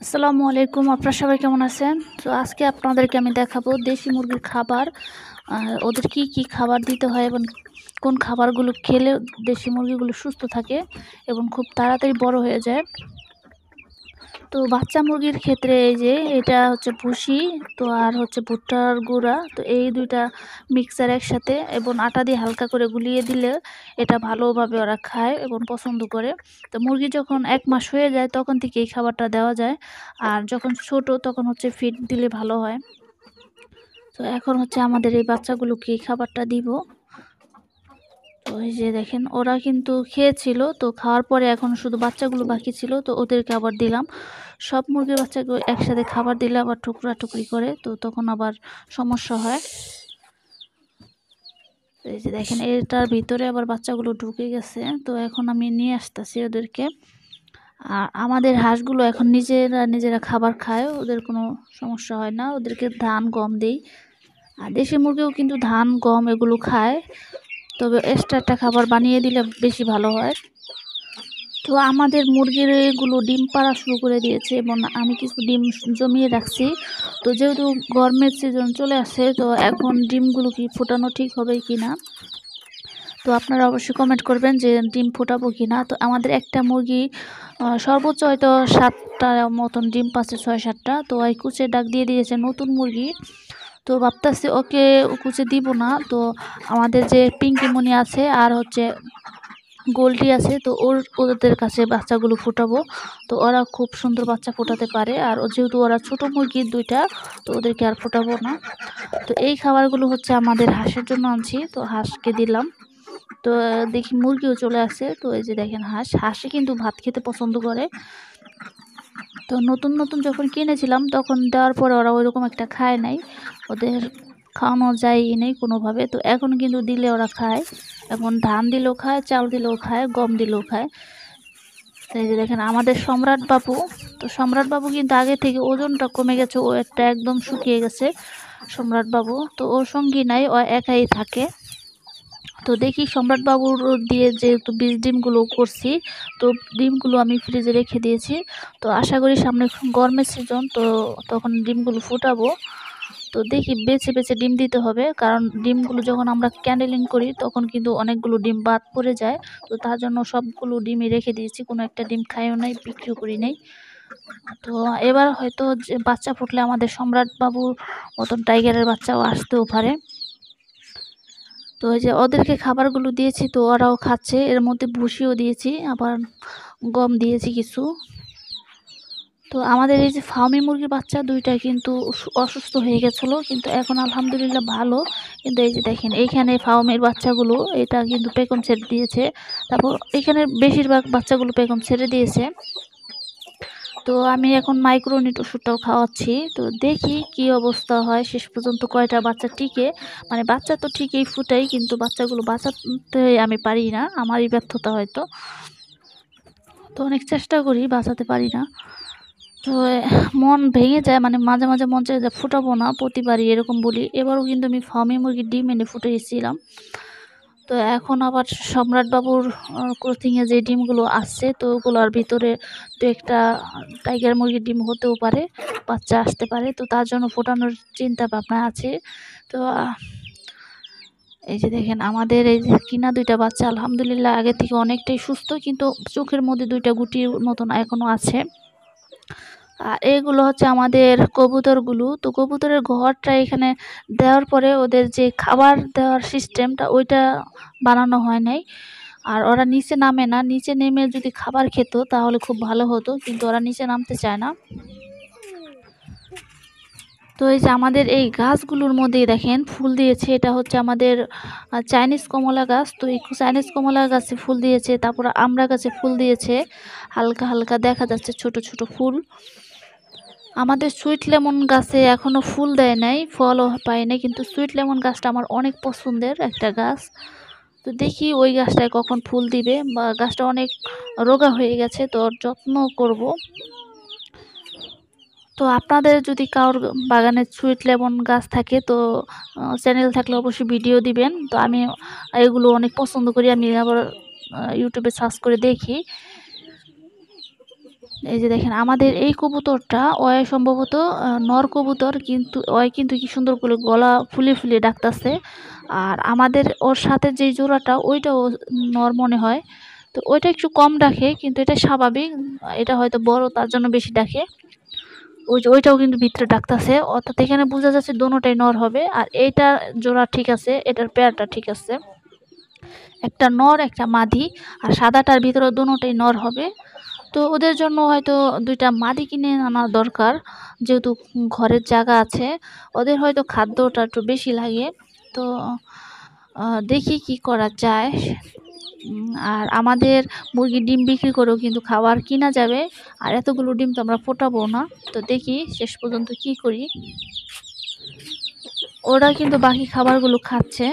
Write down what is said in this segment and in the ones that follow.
আসসালামু আলাইকুম, আপনারা সবাই কেমন আছেন? তো আজকে আপনাদেরকে আমি দেখাবো দেশি মুরগির খাবার। ওদের কি কি খাবার দিতে হয় এবং কোন খাবারগুলো খেলে দেশি মুরগিগুলো সুস্থ থাকে এবং খুব তাড়াতাড়ি বড় হয়ে যায়। তো বাচ্চা মুরগির ক্ষেত্রে এই যে এটা হচ্ছে ভুসি, তো আর হচ্ছে ভুট্টার গুঁড়া, তো এই দুইটা মিক্সার একসাথে এবং আটা দিয়ে হালকা করে গুলিয়ে দিলে এটা ভালোভাবে ওরা খায় এবং পছন্দ করে। তো মুরগি যখন 1 মাস হয়ে যায় তখন থেকে এই খাবারটা দেওয়া যায়, আর যখন ছোট তখন হচ্ছে ফিড দিলে ভালো হয়। তো এখন হচ্ছে আমাদের এই বাচ্চাগুলোকে এই খাবারটা দিব। তো এই যে দেখেন ওরা কিন্তু খেয়েছিল, তো খাওয়ার পরে এখন শুধু বাচ্চাগুলো বাকি ছিল, তো ওদেরকে আবার দিলাম। সব মুরগির বাচ্চাকে একসাথে খাবার দিলে আবার টুকরি করে, তো তখন আবার সমস্যা হয়। এই যে দেখেন এটার ভিতরে আবার বাচ্চাগুলো ঢুকে গেছে, তো এখন আমি নিয়ে আসতেছি ওদেরকে। আর আমাদের হাঁসগুলো এখন নিজেরা খাবার খায়, ওদের কোনো সমস্যা হয় না, ওদেরকে ধান গম দেই। আর দেশি মুরগিও কিন্তু ধান গম এগুলো খায়, তবে এক্সট্রা একটা খাবার বানিয়ে দিলে বেশি ভালো হয়। তো আমাদের মুরগির এগুলো ডিম পাড়া শুরু করে দিয়েছে এবং আমি কিছু ডিম জমিয়ে রাখছি। তো যেহেতু গরমের সিজন চলে আসে, তো এখন ডিমগুলো কি ফোটানো ঠিক হবে কি না, তো আপনারা অবশ্যই কমেন্ট করবেন যে ডিম ফোটাবো কি না। তো আমাদের একটা মুরগি সর্বোচ্চ হয়তো 7টা মতন ডিম পাচ্ছে, 6-7টা। তো ওই কুচে ডাক দিয়ে দিয়েছে নতুন মুরগি, তো ভাবতেছি ওকে কুচে দিব না। তো আমাদের যে পিঙ্কিমণি আছে আর হচ্ছে গোল্ডি আছে, তো ওদের কাছে বাচ্চাগুলো ফোটাবো। তো ওরা খুব সুন্দর বাচ্চা ফোটাতে পারে, আর যেহেতু ওরা ছোট মুরগির দুইটা, তো ওদেরকে আর ফোটাবো না। তো এই খাবারগুলো হচ্ছে আমাদের হাঁসের জন্য আনছি, তো হাঁসকে দিলাম। তো দেখি মুরগিও চলে আসে, তো এই যে দেখেন হাঁসে কিন্তু ভাত খেতে পছন্দ করে। তো নতুন নতুন যখন কিনেছিলাম তখন দেওয়ার পরে ওরা ওইরকম একটা খায় নাই, ওদের খাওয়ানো যায়ই নেই কোনোভাবে। তো এখন কিন্তু দিলে ওরা খায়, এখন ধান দিলেও খায়, চাল দিলেও খায়, গম দিলেও খায়। তো এই যে দেখেন আমাদের সম্রাট বাবু, তো সম্রাট বাবু কিন্তু আগে থেকে ওজনটা কমে গেছে, ও একটা একদম শুকিয়ে গেছে সম্রাট বাবু। তো ওর সঙ্গী নাই, ও একাই থাকে। তো দেখি সম্রাট বাবুর দিয়ে যেহেতু বীজ ডিমগুলো করছি, তো ডিমগুলো আমি ফ্রিজে রেখে দিয়েছি। তো আশা করি সামনে গরমের সিজন, তো তখন ডিমগুলো ফুটাবো। তো দেখি বেছে বেছে ডিম দিতে হবে, কারণ ডিমগুলো যখন আমরা ক্যান্ডেলিং করি তখন কিন্তু অনেকগুলো ডিম বাদ পড়ে যায়। তো তার জন্য সবগুলো ডিমই রেখে দিয়েছি, কোনো একটা ডিম খাইও নাই, বিক্রিও করি নাই। তো এবার হয়তো যে বাচ্চা ফুটলে আমাদের সম্রাট বাবুর মতন টাইগারের বাচ্চাও আসতেও পারে। তো এই যে ওদেরকে খাবারগুলো দিয়েছি, তো ওরাও খাচ্ছে, এর মধ্যে ভুসিও দিয়েছি, আবার গম দিয়েছি কিছু। তো আমাদের এই যে ফার্মি মুরগির বাচ্চা দুইটা কিন্তু অসুস্থ হয়ে গেছিলো, কিন্তু এখন আলহামদুলিল্লাহ ভালো। কিন্তু এই যে দেখেন এইখানে ফার্মের বাচ্চাগুলো এটা কিন্তু পেখম ছেড়ে দিয়েছে, তারপর এখানে বেশিরভাগ বাচ্চাগুলো পেখম ছেড়ে দিয়েছে। তো আমি এখন মাইক্রোনিট ওষুধটাও খাওয়াচ্ছি, তো দেখি কি অবস্থা হয়, শেষ পর্যন্ত কয়টা বাচ্চা টিকে। মানে বাচ্চা তো ঠিকই ফুটাই, কিন্তু বাচ্চাগুলো বাঁচাতে আমি পারি না, আমারই ব্যর্থতা হয়তো। তো অনেক চেষ্টা করি, বাঁচাতে পারি না। তো মন ভেঙে যায়, মানে মাঝে মাঝে মন চায় যে ফুটাবো না, প্রতিবারই এরকম বলি। এবারও কিন্তু আমি ফার্মি মুরগির ডিম এনে ফুটিয়েছিলাম। তো এখন আবার সম্রাট বাবুর ক্রসিংয়ে যে ডিমগুলো আসছে, তো ওগুলোর ভিতরে দু একটা টাইগার মুরগির ডিম হতেও পারে, বাচ্চা আসতে পারে। তো তার জন্য ফোটানোর চিন্তা ভাবনা আছে। তো এই যে দেখেন আমাদের এই যে কিনা দুইটা বাচ্চা আলহামদুলিল্লাহ আগে থেকে অনেকটাই সুস্থ, কিন্তু চোখের মধ্যে দুইটা গুটির মতন এখনো আছে। আর এগুলো হচ্ছে আমাদের কবুতরগুলো। তো কবুতরের ঘরটা এখানে দেওয়ার পরে ওদের যে খাবার দেওয়ার সিস্টেমটা ওইটা বানানো হয় নাই, আর ওরা নিচে নামে না। নিচে নেমে যদি খাবার খেত তাহলে খুব ভালো হতো, কিন্তু ওরা নিচে নামতে চায় না। তো এই যে আমাদের এই গাছগুলোর মধ্যেই দেখেন ফুল দিয়েছে, এটা হচ্ছে আমাদের চাইনিজ কমলা গাছ। তো এই চাইনিজ কমলা গাছে ফুল দিয়েছে, তারপর আমড়া গাছে ফুল দিয়েছে, হালকা হালকা দেখা যাচ্ছে ছোট ছোট ফুল। আমাদের সুইট লেমন গাছে এখনো ফুল দেয় নাই, ফলও পায় নাই, কিন্তু সুইট লেমন গাছটা আমার অনেক পছন্দের একটা গাছ। তো দেখি ওই গাছটায় কখন ফুল দিবে, বা গাছটা অনেক রোগা হয়ে গেছে, তো ওর যত্ন করব। তো আপনাদের যদি কারোর বাগানে সুইট লেমন গাছ থাকে, তো চ্যানেল থাকলে অবশ্যই ভিডিও দিবেন। তো আমি এগুলো অনেক পছন্দ করি, আমি আবার ইউটিউবে সার্চ করে দেখি। এই যে দেখেন আমাদের এই কবুতরটা ওয় সম্ভবত নর কবুতর, কিন্তু ওয় কিন্তু কি সুন্দর করে গলা ফুলিয়ে ফুলিয়ে ডাকতেছে। আর আমাদের ওর সাথে যে জোড়াটা ওইটাও নর মনে হয়, তো ওইটা একটু কম ডাকে, কিন্তু এটা স্বাভাবিক। এটা হয়তো বড় তার জন্য বেশি ডাকে। ওই যে ওইটাও কিন্তু ভিতরে ডাকতেছে, অর্থাৎ এখানে বোঝা যাচ্ছে দোনোটাই নর হবে। আর এইটা জোড়া ঠিক আছে, এটার পেয়ারটা ঠিক আছে, একটা নর একটা মাদি। আর সাদাটার ভিতরে দোনোটাই নর হবে। তো ওদের জন্য হয়তো ২টা মাদি কিনে আনা দরকার, যেহেতু ঘরের জায়গা আছে। ওদের হয়তো খাদ্যটা একটু বেশি লাগে। তো দেখি কি করা যায়। আর আমাদের মুরগির ডিম বিক্রি করেও কিন্তু খাবার কিনা যাবে। আর এতগুলো ডিম তো আমরা ফোটাবো না। তো দেখি শেষ পর্যন্ত কি করি। ওরা কিন্তু বাকি খাবারগুলো খাচ্ছে।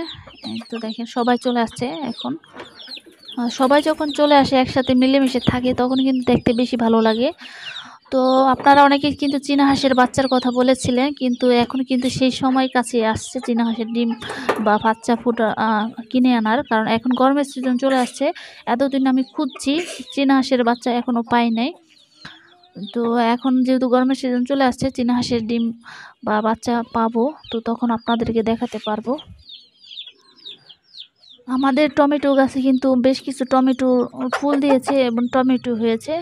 এই তো দেখেন সবাই চলে আসছে এখন। সবাই যখন চলে আসে একসাথে মিলেমিশে থাকে তখন কিন্তু দেখতে বেশি ভালো লাগে। তো আপনারা অনেকে কিন্তু চীনা হাঁসের বাচ্চার কথা বলেছিলেন, কিন্তু এখন কিন্তু সেই সময় কাছে আসছে চীনা হাঁসের ডিম বা বাচ্চা ফুটা কিনে আনার, কারণ এখন গরমের সিজন চলে আসছে। এতদিন আমি খুঁজছি চীনা হাঁসের বাচ্চা, এখনও পাই নাই। তো এখন যেহেতু গরমের সিজন চলে আসছে, চীনা হাঁসের ডিম বা বাচ্চা পাবো, তো তখন আপনাদেরকে দেখাতে পারবো। আমাদের টমেটো গাছে কিন্তু বেশ কিছু টমেটো ফুল দিয়েছে এবং টমেটো হয়েছে।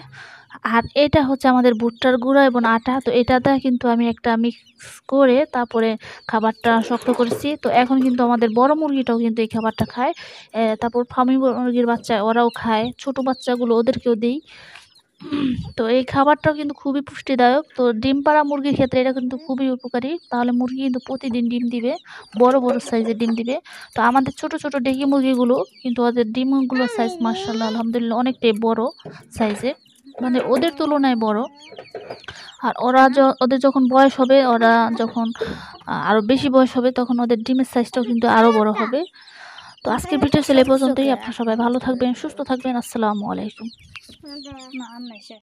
আর এটা হচ্ছে আমাদের ভুট্টার গুঁড়া এবং আটা। তো এটাতে কিন্তু আমি একটা মিক্স করে তারপরে খাবারটা শক্ত করেছি। তো এখন কিন্তু আমাদের বড় মুরগিটাও কিন্তু এই খাবারটা খায়। তারপর ফার্মি মুরগির বাচ্চা ওরাও খায়, ছোট বাচ্চাগুলো ওদেরকেও দিই। তো এই খাবারটাও কিন্তু খুবই পুষ্টিদায়ক। তো ডিম পাড়া মুরগির ক্ষেত্রে এটা কিন্তু খুবই উপকারী। তাহলে মুরগি কিন্তু প্রতিদিন ডিম দিবে, বড় বড় সাইজের ডিম দিবে। তো আমাদের ছোট ছোট ডেকি মুরগিগুলো কিন্তু ওদের ডিমগুলোর সাইজ মাশাআল্লাহ আলহামদুলিল্লাহ অনেকটাই বড় সাইজের, মানে ওদের তুলনায় বড়। আর ওদের যখন বয়স হবে, ওরা যখন আরও বেশি বয়স হবে, তখন ওদের ডিমের সাইজটাও কিন্তু আরও বড় হবে। তো আজকের ভিডিও ছিল এই পর্যন্তই। আপনারা সবাই ভালো থাকবেন, সুস্থ থাকবেন। আসসালামু আলাইকুম।